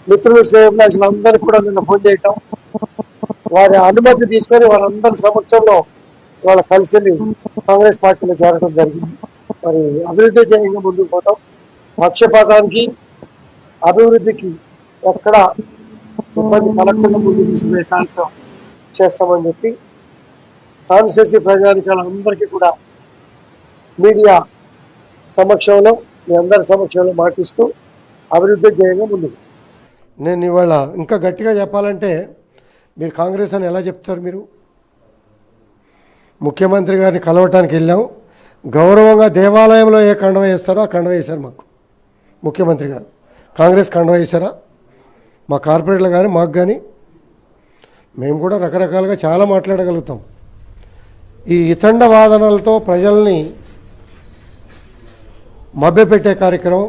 మిత్రులు శ్రేయోభిలాషులు అందరూ కూడా నిన్న ఫోన్ చేయటం, వారి అనుమతి తీసుకొని వారందరి సమక్షంలో వాళ్ళ కలిసి కాంగ్రెస్ పార్టీలో చేరడం జరిగింది. మరి అభివృద్ధి ధ్యేయంగా ముందుకు పోతాం. పక్షపాతానికి అభివృద్ధికి ఎక్కడ ఇబ్బంది కలగకుండా ముందుకు తీసుకునే కార్యక్రమం చేస్తామని చెప్పి కాన్స్టిట్యూన్సీ ప్రజానికాలందరికీ కూడా మీడియా సమక్షంలో మీ అందరి సమక్షంలో మాటిస్తూ అభివృద్ధి ధ్యేయంగా ముందుకు. నేను ఇవాళ ఇంకా గట్టిగా చెప్పాలంటే మీరు కాంగ్రెస్ అని ఎలా చెప్తారు? మీరు ముఖ్యమంత్రి గారిని కలవటానికి వెళ్ళాం, గౌరవంగా దేవాలయంలో ఏ కండవ వేస్తారో ఆ కండవ వేశారు మాకు ముఖ్యమంత్రి గారు. కాంగ్రెస్ కండవ వేశారా? మా కార్పొరేట్లు కానీ మాకు కానీ మేము కూడా రకరకాలుగా చాలా మాట్లాడగలుగుతాం. ఈ ఇతండ వాదనలతో ప్రజల్ని మభ్యపెట్టే కార్యక్రమం